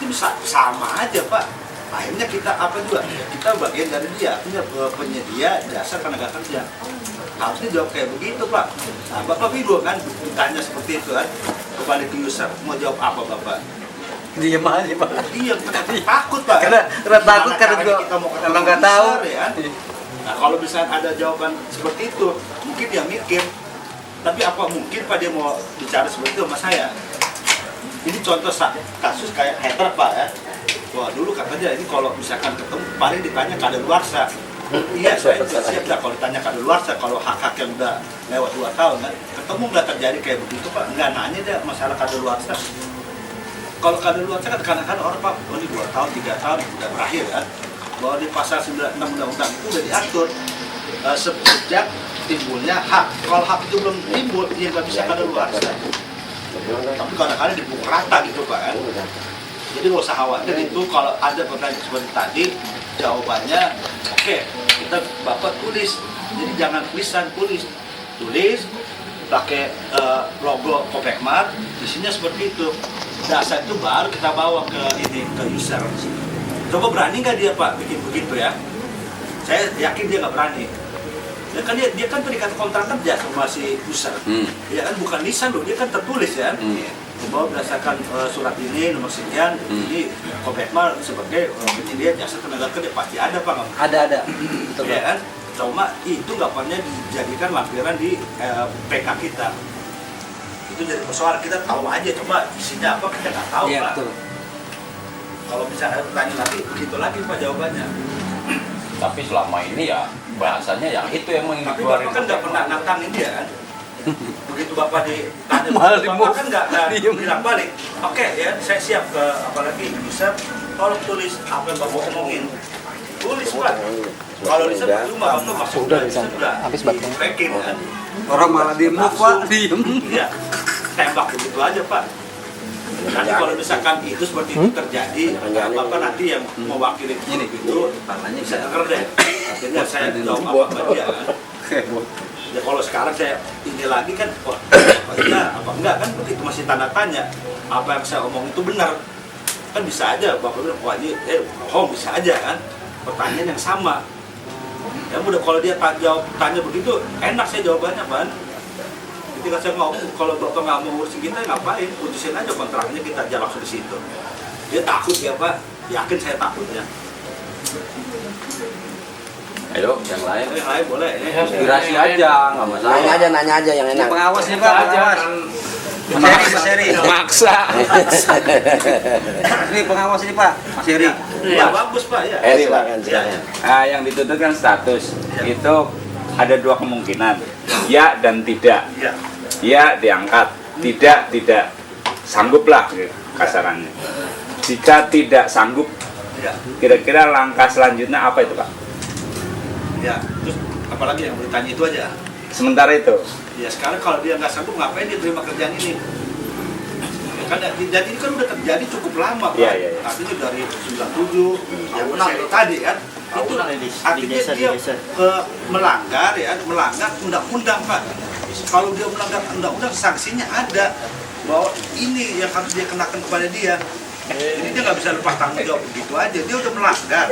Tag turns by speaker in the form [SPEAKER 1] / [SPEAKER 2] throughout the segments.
[SPEAKER 1] itu bisa sama aja Pak. Akhirnya kita apa juga? Kita bagian dari dia, punya penyedia jasa tenaga kerja. Harusnya jawab kayak begitu Pak. Nah, Bapak bingung kan ditanya seperti itu kan, kembali ke user, mau jawab apa Bapak?
[SPEAKER 2] Diam aja Pak.
[SPEAKER 1] Diam, takut Pak.
[SPEAKER 2] Karena takut karena
[SPEAKER 1] kita mau
[SPEAKER 2] emang nggak tahu.
[SPEAKER 1] Ya. Nah kalau misalnya ada jawaban seperti itu, mungkin dia mikir. Tapi apa mungkin Pak dia mau bicara seperti itu sama saya? Ini contoh kasus kayak hater Pak ya. Wah dulu katanya ini kalau misalkan ketemu paling ditanya kadaluarsa. Iya saya siap dah kalau ditanya kadaluarsa, kalau hak-hak yang udah lewat 2 tahun kan. Ketemu nggak terjadi kayak begitu Pak, nggak nanya deh masalah kadaluarsa. Kalau kadaluarsa kan kadang-kadang orang Pak, oh ini 2 tahun, 3 tahun udah berakhir kan. Bahwa di pasal 96 Undang-Undang itu udah diatur sejak timbulnya hak. Kalau hak itu belum timbul, dia nggak bisa kadaluarsa. Tapi kadang-kadang dipukul rata gitu Pak kan. Jadi nggak usah khawatir itu kalau ada pertanyaan seperti tadi, jawabannya oke, kita Bapak tulis. Jadi jangan tulisan, tulis pakai logo Kopekmar, isinya seperti itu. Dasar itu baru kita bawa ke user. Coba berani nggak dia Pak bikin begitu ya? Saya yakin dia nggak berani. Dia kan terikat kontrak kerja sama si user. Ya kan bukan lisan loh, dia kan tertulis ya. Bahwa berdasarkan surat ini nomor sekian, jadi Kopekmar sebagai penyedia jasa tenaga kerja pasti ada Pak.
[SPEAKER 2] Ada. Betul.
[SPEAKER 1] Ya kan? Cuma itu nggak pernah dijadikan lampiran di PK kita. Itu jadi persoalan, kita tahu aja, coba isinya apa kita nggak tahu
[SPEAKER 2] Iya,
[SPEAKER 1] Pak.
[SPEAKER 2] betul.
[SPEAKER 1] Kalau misalnya tanya lagi, begitu lagi Pak jawabannya.
[SPEAKER 3] Tapi selama ini ya bahasanya yang itu yang
[SPEAKER 1] Tapi
[SPEAKER 3] mengeluarkan.
[SPEAKER 1] Bapak kan nggak pernah nantangin dia kan? Begitu Bapak ditanya,
[SPEAKER 2] Malah
[SPEAKER 1] Bapak kan nggak bilang balik. Oke ya, saya siap ke apalagi bisa. Tolong tulis apa yang Bapak omongin. Tulis Pak. Kalau lisan cuma Bapak masuk udah habis packing kan.
[SPEAKER 2] Orang malah diem Pak, diem.
[SPEAKER 1] Iya, tembak begitu aja Pak. Nanti kalau misalkan itu seperti itu terjadi, Bapak nanti yang mewakili ini gitu, bisa denger deh. Akhirnya saya jawab apa dia kan. Ya kalau sekarang saya ini lagi kan, wah iya apa enggak kan begitu masih tanda tanya. Apa yang saya omong itu benar? Kan bisa aja Bapak bilang, wah ini bohong, bisa aja kan. Pertanyaan yang sama. Ya udah kalau dia tanya begitu, enak saya jawabannya Pak. Ketika saya ngomong, kalau Bapak nggak mau urusin kita, ngapain? Putusin aja kontraknya, kita aja langsung di situ. Dia takut ya Pak, yakin saya takutnya.
[SPEAKER 3] Ayo, yang lain.
[SPEAKER 1] Yang lain boleh.
[SPEAKER 3] Inspirasi aja, nggak masalah.
[SPEAKER 4] Nanya aja yang enak.
[SPEAKER 2] Pengawasnya Pak, pengawas. Mas Heri.
[SPEAKER 3] Maksa.
[SPEAKER 2] Ini pengawas ini Pak, Mas Heri.
[SPEAKER 1] Ya bagus Pak ya.
[SPEAKER 4] Heri Pak kan.
[SPEAKER 5] Yang dituntut kan status itu ada 2 kemungkinan, ya dan tidak. Ya diangkat, tidak sangguplah kasarannya. Jika tidak sanggup, kira-kira langkah selanjutnya apa itu Pak?
[SPEAKER 1] Ya, terus apalagi yang mau ditanya itu aja.
[SPEAKER 5] Sementara itu.
[SPEAKER 1] Ya sekarang kalau dia nggak sanggup ngapain dia terima kerjaan ini? Kan jadi ini kan udah terjadi cukup lama Pak.
[SPEAKER 5] Iya.
[SPEAKER 1] Artinya dari 97 yang seri tadi kan. Itu artinya dia melanggar undang-undang Pak. Kalau dia melanggar undang-undang sanksinya ada, bahwa ini yang harus dia kenakan kepada dia. Jadi dia nggak bisa lepas tanggung jawab begitu aja. Dia udah melanggar,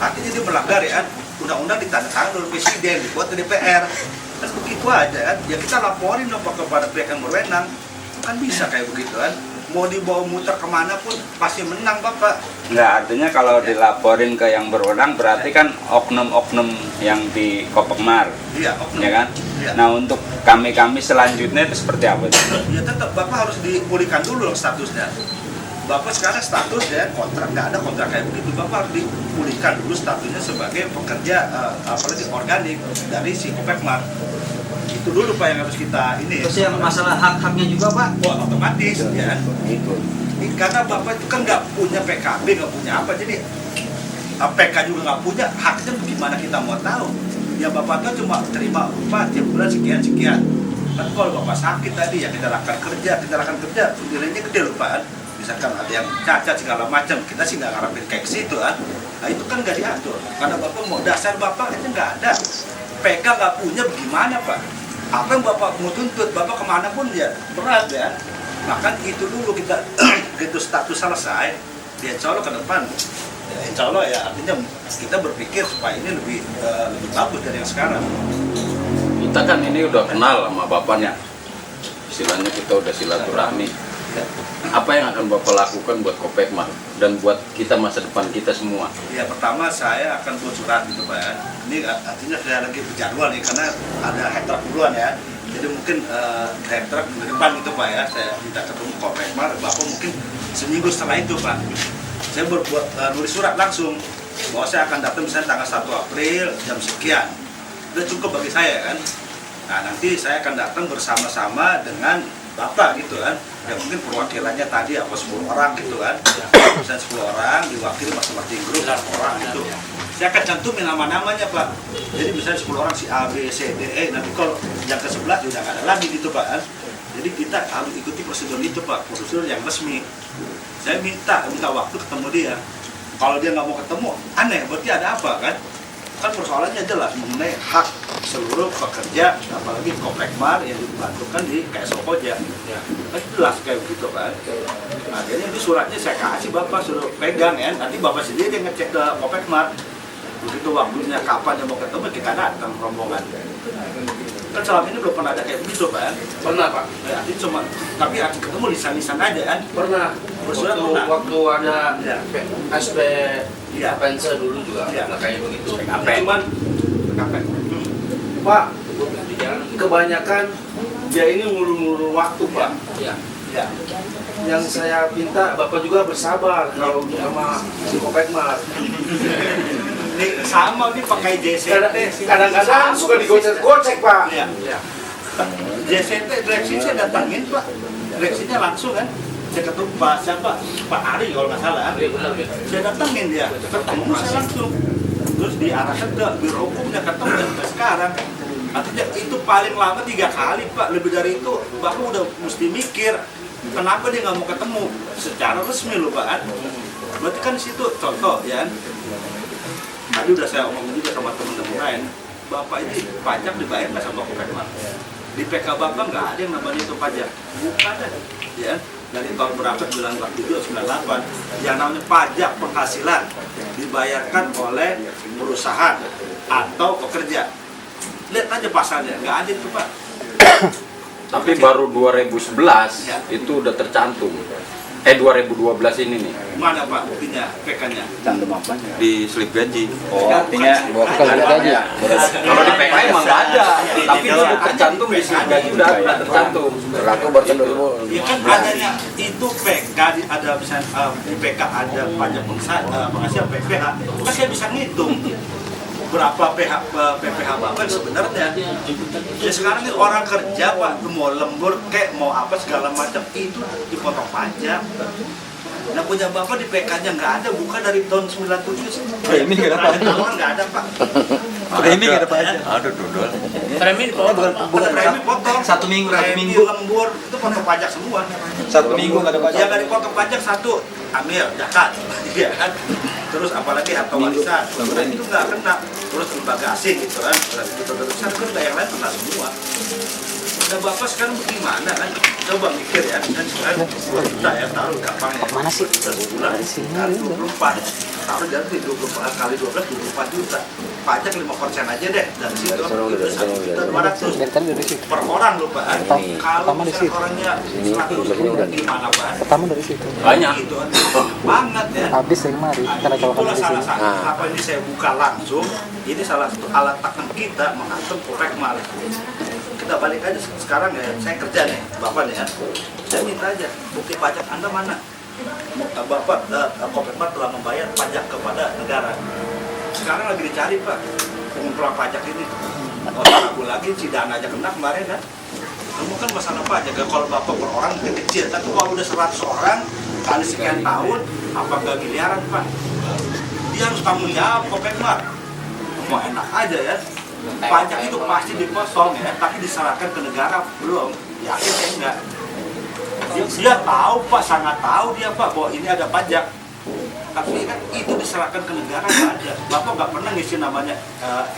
[SPEAKER 1] artinya dia melanggar ya. Undang-undang ditandatangani oleh Presiden, dibuat oleh DPR. Kan begitu aja kan. Ya kita laporin dong Pak kepada pihak yang berwenang. Kan bisa kayak begitu kan. Mau dibawa muter kemana pun pasti menang Bapak.
[SPEAKER 5] Nggak, artinya kalau dilaporin ke yang berwenang berarti kan oknum-oknum yang di Kopekmar.
[SPEAKER 1] Iya, oknum.
[SPEAKER 5] Ya kan?
[SPEAKER 1] Iya.
[SPEAKER 5] Nah untuk kami selanjutnya itu seperti apa itu?
[SPEAKER 1] Ya tetap Bapak harus dipulihkan dulu statusnya. Bapak sekarang status ya kontrak, nggak ada kontrak kayak begitu. Bapak harus dipulihkan dulu statusnya sebagai pekerja apalagi organik dari si Kopekmar. Itu dulu Pak yang harus kita ini.
[SPEAKER 2] Terus yang masalah hak-haknya juga Pak?
[SPEAKER 1] Wah otomatis ya. Karena Bapak itu kan nggak punya PKB, nggak punya apa, jadi PK juga nggak punya, haknya gimana kita mau tahu? Ya Bapak kan cuma terima upah tiap bulan sekian. Tapi kalau Bapak sakit tadi ya kecelakaan kerja, nilainya gede loh Pak. Misalkan ada yang cacat segala macam, kita sih nggak ngarepin kayak situ kan. Nah itu kan nggak diatur, karena Bapak mau dasar Bapak itu nggak ada. PK nggak punya bagaimana Pak? Apa yang Bapak mau tuntut, Bapak kemana pun ya berat ya. Maka itu dulu kita gitu status selesai, ya insya Allah ke depan ya, insya Allah ya artinya kita berpikir supaya ini lebih bagus dari yang sekarang.
[SPEAKER 3] Kita kan ini udah kenal sama bapaknya, istilahnya kita udah silaturahmi. Apa yang akan Bapak lakukan buat Kopekmar dan buat kita masa depan kita semua?
[SPEAKER 1] Ya pertama saya akan buat surat gitu Pak ya. Ini artinya saya lagi berjadwal nih karena ada head truck duluan ya. Jadi mungkin head truck minggu depan gitu Pak ya. Saya minta ketemu Kopekmar, Bapak mungkin seminggu setelah itu Pak. Saya berbuat nulis surat langsung bahwa saya akan datang misalnya tanggal 1 April jam sekian. Udah cukup bagi saya kan. Nah nanti saya akan datang bersama-sama dengan Bapak gitu kan. Ya mungkin perwakilannya tadi apa 10 orang gitu kan. Misalnya 10 orang diwakili masing-masing grup 10 orang gitu. Saya akan cantumin nama-namanya Pak. Jadi misalnya 10 orang si A, B, C, D, E. Nanti kalau yang ke-11 udah nggak ada lagi gitu Pak kan. Jadi kita harus ikuti prosedur itu Pak, prosedur yang resmi. Saya minta waktu ketemu dia. Kalau dia nggak mau ketemu, aneh. Berarti ada apa kan? Kan persoalannya jelas mengenai hak seluruh pekerja, apalagi Kopekmar yang dibantukan di KSO Koja. Ya, kan jelas kayak begitu kan. Nah, jadi itu suratnya saya kasih Bapak suruh pegang ya. Nanti Bapak sendiri yang ngecek ke Kopekmar. Begitu waktunya kapan yang mau ketemu kita datang rombongan. Kan selama ini belum pernah ada kayak begitu Pak.
[SPEAKER 4] Pernah Pak?
[SPEAKER 1] Ya, nanti cuma tapi ketemu lisan-lisan aja kan.
[SPEAKER 4] Pernah.
[SPEAKER 1] Bersurat pernah.
[SPEAKER 4] Waktu ada
[SPEAKER 1] Ya.
[SPEAKER 4] SP
[SPEAKER 1] Iya.
[SPEAKER 4] Pensa dulu juga
[SPEAKER 1] Iya.
[SPEAKER 4] nggak kayak begitu.
[SPEAKER 1] PKP. Cuman PKP.
[SPEAKER 4] Pak, kebanyakan dia ini ngulur-ngulur waktu Pak.
[SPEAKER 1] Ya. Ya.
[SPEAKER 4] Yang saya minta Bapak juga bersabar kalau sama si Kopekmar.
[SPEAKER 1] Ini sama nih pakai JCT.
[SPEAKER 4] Kadang-kadang suka digocek-gocek Pak.
[SPEAKER 1] Iya.
[SPEAKER 4] Ya.
[SPEAKER 1] JCT direksi saya datangin Pak. Direksinya langsung kan. Saya ketemu Pak siapa? Pak Ari kalau nggak salah. Saya datangin dia. Ketemu saya langsung. Terus diarahkan ke biro hukumnya ketemu sampai sekarang. Artinya itu paling lama 3 kali Pak. Lebih dari itu Bapak udah mesti mikir. Kenapa dia nggak mau ketemu secara resmi loh Pak kan? Berarti kan di situ contoh ya. Tadi udah saya omongin juga sama teman-teman lain. Bapak ini pajak dibayar nggak sama Kopekmar? Di PK Bapak nggak ada yang namanya itu pajak. Bukan ada. Ya. Dari tahun berapa bilang waktu itu 98 yang namanya pajak penghasilan dibayarkan oleh perusahaan atau pekerja. Lihat aja pasalnya, nggak ada itu Pak.
[SPEAKER 3] Tapi baru 2011
[SPEAKER 1] Ya.
[SPEAKER 3] itu udah tercantum. 2012 ini nih
[SPEAKER 1] Mana Pak buktinya, PK-nya?
[SPEAKER 5] Cantum apa?
[SPEAKER 3] di slip gaji.
[SPEAKER 5] Oh, artinya
[SPEAKER 1] Bukan gaji.
[SPEAKER 3] Kalau di PK emang nggak ada, tapi dia udah tercantum di slip gaji udah tercantum.
[SPEAKER 2] Berlaku baru tahun 2000.
[SPEAKER 1] Ya kan adanya itu PK ada misalnya di PK ada pajak penghasilan PPH, kan saya bisa ngitung berapa PPH Bapak sebenarnya. Ya sekarang ini orang kerja Pak, mau lembur kayak mau apa segala macam itu dipotong pajak. Nah punya Bapak di PK-nya nggak ada, bukan dari tahun 97.
[SPEAKER 2] Ini nggak ada pajak.
[SPEAKER 1] Nggak ada Pak.
[SPEAKER 2] Ini nggak ada pajak.
[SPEAKER 3] Aduh dodol.
[SPEAKER 4] Premi dipotong.
[SPEAKER 1] Bukan premi potong.
[SPEAKER 2] Satu minggu, satu
[SPEAKER 1] Premi,
[SPEAKER 2] minggu.
[SPEAKER 1] lembur itu potong pajak semua.
[SPEAKER 2] Satu minggu nggak ada pajak.
[SPEAKER 1] Yang nggak dipotong pajak satu amil zakat, ya kan. Terus apalagi harta warisan, kemudian itu nggak kena. Terus lembaga asing gitu kan, terus kan yang lain kena semua. Udah Bapak sekarang bagaimana kan? Coba mikir ya, dan sekarang 2 juta ya taruh gampangnya. Mana sih? Sebulan, kali 24, taruh jadi 24 kali 12, 24 juta. Pajak 5% aja deh dari situ. Itu 1.200.000 per orang loh Pak. Kalau misalnya orangnya 100 gimana Pak?
[SPEAKER 6] Pertama dari situ.
[SPEAKER 3] Banyak.
[SPEAKER 1] Itu banget ya.
[SPEAKER 6] Habis saya kemari karena kalau
[SPEAKER 1] Itulah
[SPEAKER 6] di
[SPEAKER 1] salah
[SPEAKER 6] sini.
[SPEAKER 1] satu apa ini saya buka langsung. Ini salah satu alat takkan kita mengatur Kopekmar. Kita balik aja sekarang ya, saya kerja nih, Bapak nih ya. Saya minta aja bukti pajak Anda mana? Bapak Kopekmar telah membayar pajak kepada negara. Sekarang lagi dicari Pak pengumpulan pajak ini. Ragu lagi Cidana aja kena kemarin kan. Kamu kan masalah pajak, kalau Bapak per orang mungkin kecil, tapi kalau udah 100 orang kali sekian tahun, apa nggak miliaran Pak? Dia harus tanggung jawab Kopekmar. Mau enak aja ya. Pajak itu pasti dipotong ya, tapi diserahkan ke negara belum. Yakin saya enggak. Dia tahu Pak, sangat tahu dia Pak bahwa ini ada pajak. Tapi kan itu diserahkan ke negara nggak ada. Bapak nggak pernah ngisi namanya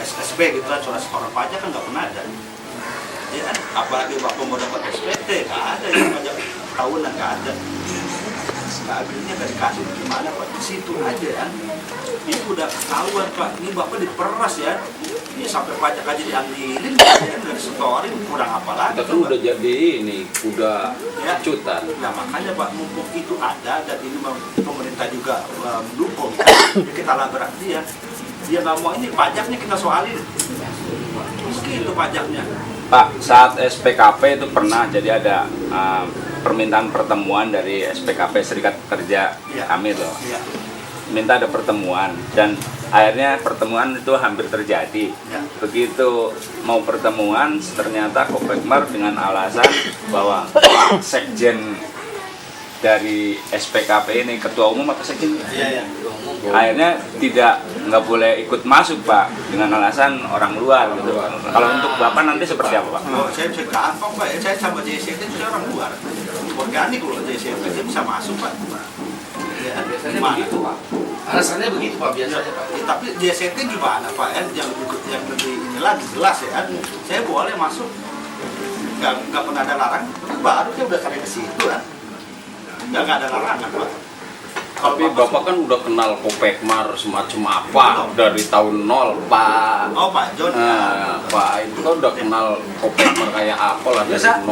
[SPEAKER 1] SSP gitu kan, surat setoran pajak kan nggak pernah ada. Ya kan? Apalagi Bapak mau dapat SPT nggak ada, yang pajak tahunan nggak ada. SKB-nya nggak dikasih gimana Pak? Di situ aja ya. Itu udah ketahuan Pak. Ini Bapak diperas ya. Ini sampai pajak aja diambilin, ya, nggak disetorin, kurang apa lagi?
[SPEAKER 3] Kita kan udah jadi ini, udah
[SPEAKER 1] Ya.
[SPEAKER 3] cutan.
[SPEAKER 1] Nah makanya Pak, mumpung itu ada dan ini pemerintah juga mendukung, ya kita labrak dia. Dia nggak mau ini pajaknya kita soalin. Itu pajaknya.
[SPEAKER 5] Pak, saat SPKP itu pernah jadi ada permintaan pertemuan dari SPKP Serikat Pekerja
[SPEAKER 1] Iya.
[SPEAKER 5] kami loh.
[SPEAKER 1] Iya.
[SPEAKER 5] Minta ada pertemuan dan akhirnya pertemuan itu hampir terjadi.
[SPEAKER 1] Ya.
[SPEAKER 5] Begitu mau pertemuan ternyata Kopekmar dengan alasan bahwa sekjen dari SPKP ini, ketua umum atau sekjen,
[SPEAKER 1] Iya.
[SPEAKER 5] akhirnya nggak boleh ikut masuk Pak dengan alasan orang luar gitu. Kalau untuk Bapak nanti seperti apa Pak?
[SPEAKER 1] Oh, saya bisa gampang Pak, ya. Saya sama JST itu saya orang luar. Organik loh JST, dia bisa masuk Pak. Ya,
[SPEAKER 4] Biasanya
[SPEAKER 1] gimana?
[SPEAKER 4] begitu Pak. Alasannya begitu Pak biasanya Pak.
[SPEAKER 1] Ya, tapi JST gimana Pak? Yang lebih ini lagi jelas ya. Saya boleh masuk, nggak pernah ada larangan. Baru dia udah sampai ke situ kan. Nggak ada larangan Pak. Kalau
[SPEAKER 3] Tapi Bapak kan udah kenal Kopekmar semacam apa dari tahun 0, Pak.
[SPEAKER 1] Oh Pak John.
[SPEAKER 3] Nah, Pak itu kan udah kenal Kopekmar kayak apa lah dari 0.